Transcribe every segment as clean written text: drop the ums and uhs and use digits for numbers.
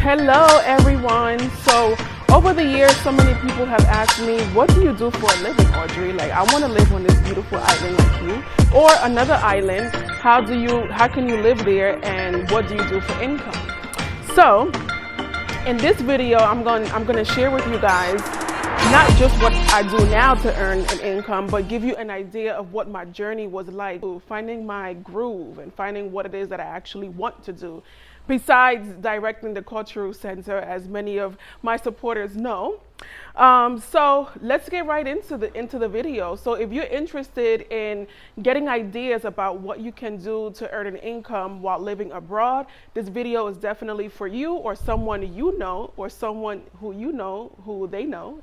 Hello everyone. So over the years, so many people have asked me, what do you do for a living, Audrey? Like, I want to live on this beautiful island like you, or another island. How can you live there, and what do you do for income? So in this video, I'm going to share with you guys not just what I do now to earn an income, but give you an idea of what my journey was like, finding my groove and finding what it is that I actually want to do, besides directing the cultural center, as many of my supporters know. So let's get right into the video. So if you're interested in getting ideas about what you can do to earn an income while living abroad, this video is definitely for you, or someone you know, or someone who you know, who they know,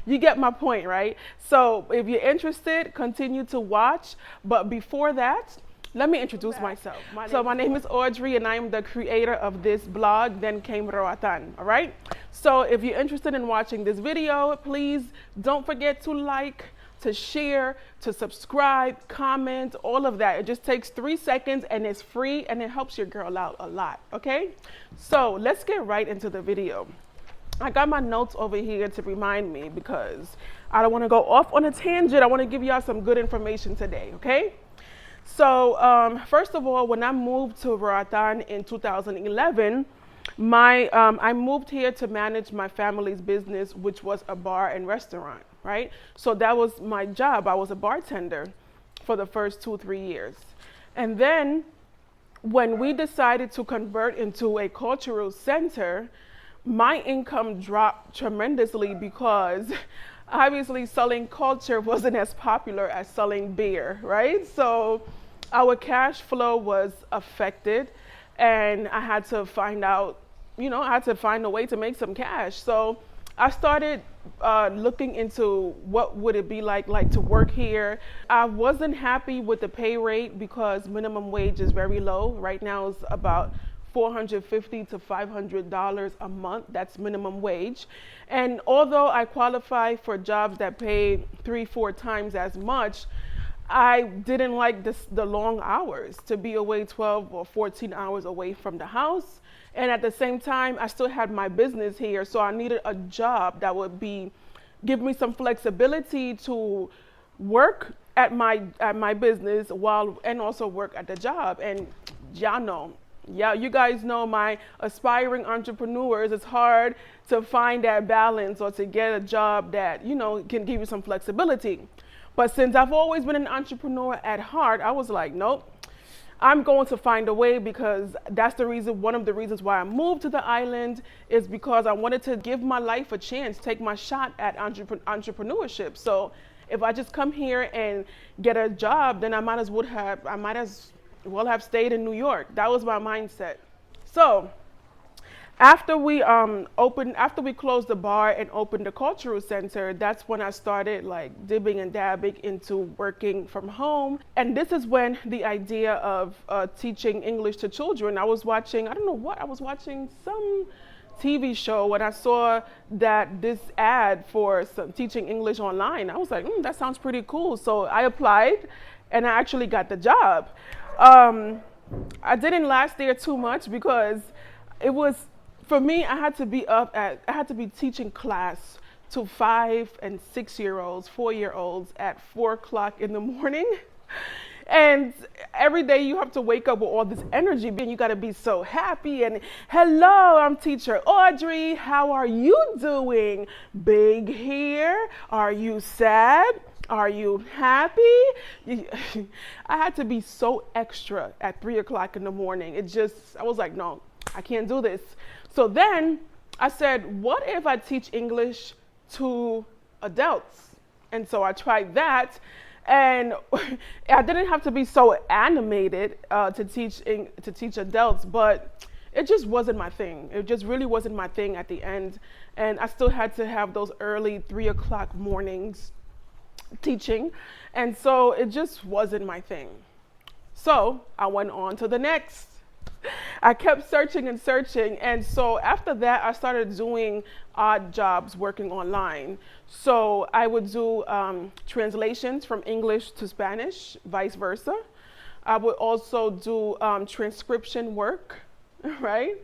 you get my point, right? So if you're interested, continue to watch. But before that, let me introduce myself. My name is Audrey, and I am the creator of this blog, Then Came Roatan, all right? So if you're interested in watching this video, please don't forget to like, to share, to subscribe, comment, all of that. It just takes 3 seconds, and it's free, and it helps your girl out a lot, okay? So let's get right into the video. I got my notes over here to remind me, because I don't want to go off on a tangent. I want to give y'all some good information today, okay? So first of all, when I moved to Roatan in 2011, I moved here to manage my family's business, which was a bar and restaurant, right? So that was my job. I was a bartender for the first 2-3 years. And then when we decided to convert into a cultural center, my income dropped tremendously, because obviously selling culture wasn't as popular as selling beer, right? So our cash flow was affected, and I had to find out, I had to find a way to make some cash. So I started looking into what would it be like to work here. I wasn't happy with the pay rate, because minimum wage is very low. Right now it's about $450 to $500 a month. That's minimum wage. And although I qualify for jobs that pay 3-4 times as much, I didn't like the long hours, to be away 12 or 14 hours away from the house. And at the same time, I still had my business here, so I needed a job that would give me some flexibility to work at my business and also work at the job. And y'all know, you guys know, my aspiring entrepreneurs, it's hard to find that balance or to get a job that, can give you some flexibility. But since I've always been an entrepreneur at heart, I was like, nope, I'm going to find a way, because that's one of the reasons why I moved to the island, is because I wanted to give my life a chance, take my shot at entrepreneurship. So if I just come here and get a job, then I might as well have stayed in New York. That was my mindset. So after we closed the bar and opened the cultural center, that's when I started dibbing and dabbing into working from home. And this is when the idea of teaching English to children, I was watching some TV show, and I saw that this ad for some teaching English online. I was like, that sounds pretty cool. So I applied, and I actually got the job. I didn't last there too much, because for me, I had to be teaching class to 5 and 6-year-olds, 4-year-olds at 4 o'clock in the morning. And every day you have to wake up with all this energy, and you got to be so happy. And hello, I'm teacher Audrey. How are you doing? Big here. Are you sad? Are you happy? I had to be so extra at 3 o'clock in the morning. I was like, no, I can't do this. So then I said, what if I teach English to adults? And so I tried that, and I didn't have to be so animated to teach adults, but it just wasn't my thing. It just really wasn't my thing at the end. And I still had to have those early 3 o'clock mornings teaching, and so it just wasn't my thing. So I went on to the next. I kept searching and searching, and so after that I started doing odd jobs working online. So I would do translations from English to Spanish, vice versa. I would also do transcription work, right?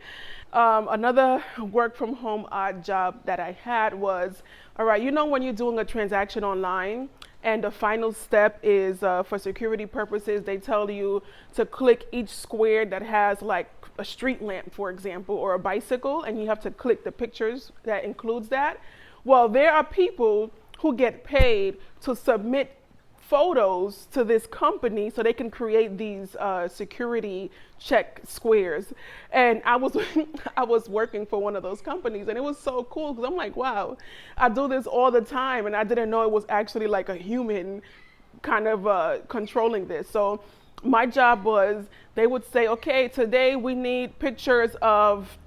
Another work from home odd job that I had was, all right, you know, when you're doing a transaction online and the final step is for security purposes, they tell you to click each square that has like a street lamp, for example, or a bicycle, and you have to click the pictures that includes that. Well, there are people who get paid to submit photos to this company so they can create these security check squares. And I was I was working for one of those companies, and it was so cool because I'm like, wow, I do this all the time, and I didn't know it was actually like a human kind of controlling this. So my job was, they would say, okay, today we need pictures of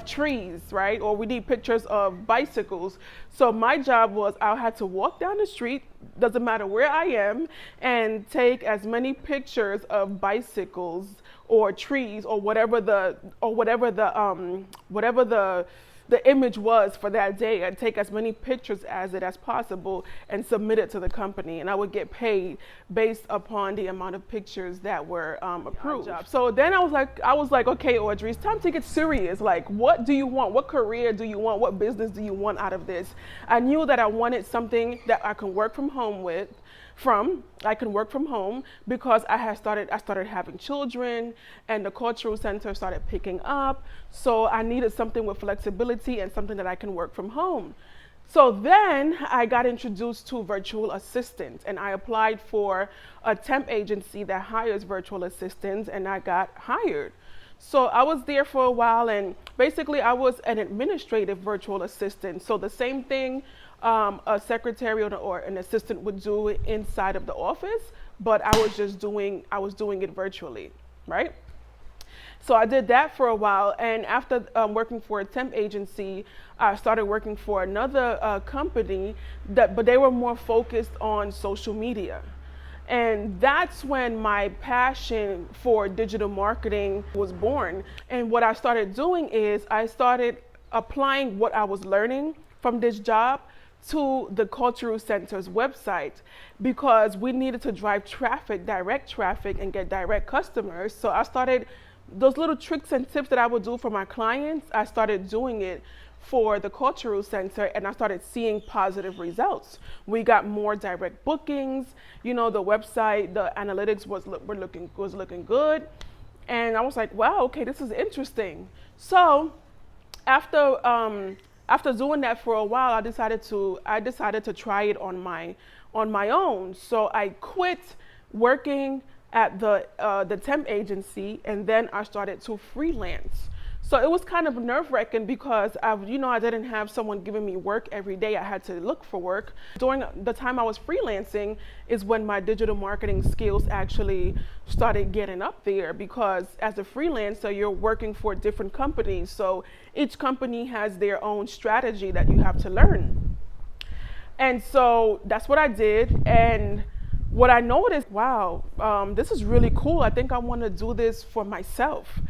trees, right? Or we need pictures of bicycles. So my job was, I had to walk down the street, doesn't matter where I am, and take as many pictures of bicycles or trees or whatever the image was for that day. I'd take as many pictures as possible and submit it to the company, and I would get paid based upon the amount of pictures that were approved. So then I was like, okay, Audrey, it's time to get serious. Like, what do you want? What career do you want? What business do you want out of this? I knew that I wanted something that I can work from home because I started having children, and the cultural center started picking up. So I needed something with flexibility and something that I can work from home. So then I got introduced to virtual assistants, and I applied for a temp agency that hires virtual assistants, and I got hired. So I was there for a while, and basically I was an administrative virtual assistant. So the same thing a secretary or an assistant would do inside of the office, but I was doing it virtually, right? So I did that for a while, and after working for a temp agency, I started working for another company but they were more focused on social media. And that's when my passion for digital marketing was born. And what I started doing is I started applying what I was learning from this job to the cultural center's website, because we needed to drive traffic, direct traffic, and get direct customers. So I started those little tricks and tips that I would do for my clients. I started doing it for the cultural center, and I started seeing positive results. We got more direct bookings. You know, the website, the analytics was looking good, and I was like, wow, okay, this is interesting. So after doing that for a while, I decided to try it on my own. So I quit working at the temp agency, and then I started to freelance. So it was kind of nerve-wracking because I didn't have someone giving me work every day. I had to look for work. During the time I was freelancing is when my digital marketing skills actually started getting up there, because as a freelancer, you're working for different companies. So each company has their own strategy that you have to learn. And so that's what I did. And what I noticed, wow, this is really cool. I think I want to do this for myself.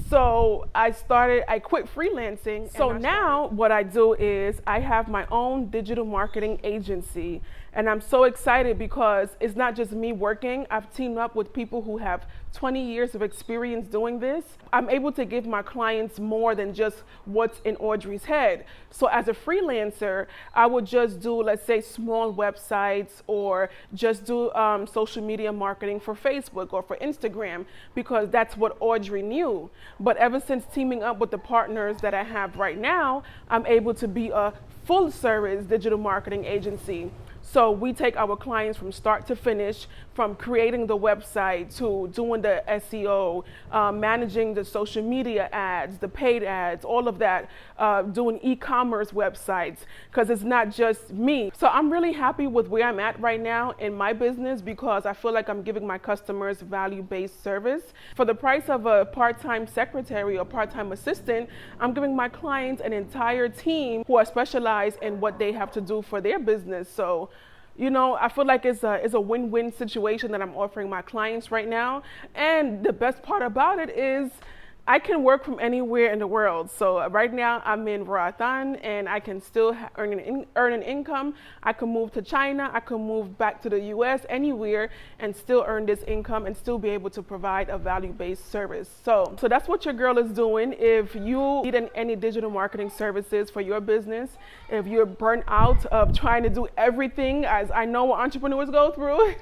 So I quit freelancing. So now what I do is I have my own digital marketing agency, and I'm so excited because it's not just me working. I've teamed up with people who have 20 years of experience doing this. I'm able to give my clients more than just what's in Audrey's head. So as a freelancer, I would just do, let's say, small websites, or just do social media marketing for Facebook or for Instagram, because that's what Audrey knew. But ever since teaming up with the partners that I have right now, I'm able to be a full service digital marketing agency. So we take our clients from start to finish, from creating the website to doing the SEO, managing the social media ads, the paid ads, all of that, doing e-commerce websites, because it's not just me. So I'm really happy with where I'm at right now in my business, because I feel like I'm giving my customers value-based service. For the price of a part-time secretary or part-time assistant, I'm giving my clients an entire team who are specialized in what they have to do for their business. So, you know, I feel like it's a win-win situation that I'm offering my clients right now. And the best part about it is I can work from anywhere in the world. So right now I'm in Roatan and I can still earn an income. I can move to China, I can move back to the US, anywhere, and still earn this income and still be able to provide a value-based service. So that's what your girl is doing. If you need any digital marketing services for your business, if you're burnt out of trying to do everything, as I know what entrepreneurs go through,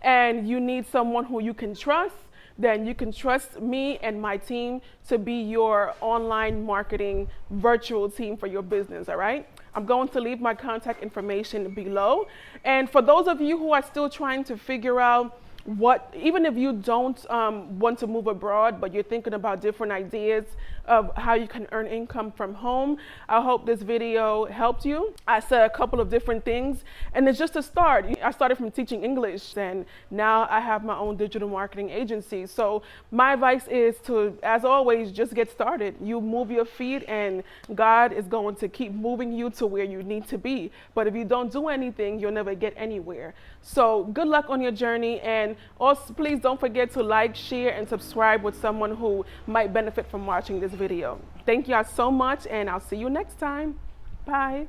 and you need someone who you can trust, then you can trust me and my team to be your online marketing virtual team for your business, all right? I'm going to leave my contact information below. And for those of you who are still trying to figure out even if you don't want to move abroad, but you're thinking about different ideas of how you can earn income from home, I hope this video helped you. I said a couple of different things, and it's just a start. I started from teaching English, and now I have my own digital marketing agency. So my advice is to, as always, just get started. You move your feet, and God is going to keep moving you to where you need to be. But if you don't do anything, you'll never get anywhere. So good luck on your journey, and also please don't forget to like, share, and subscribe with someone who might benefit from watching this video. Thank y'all so much, and I'll see you next time. Bye.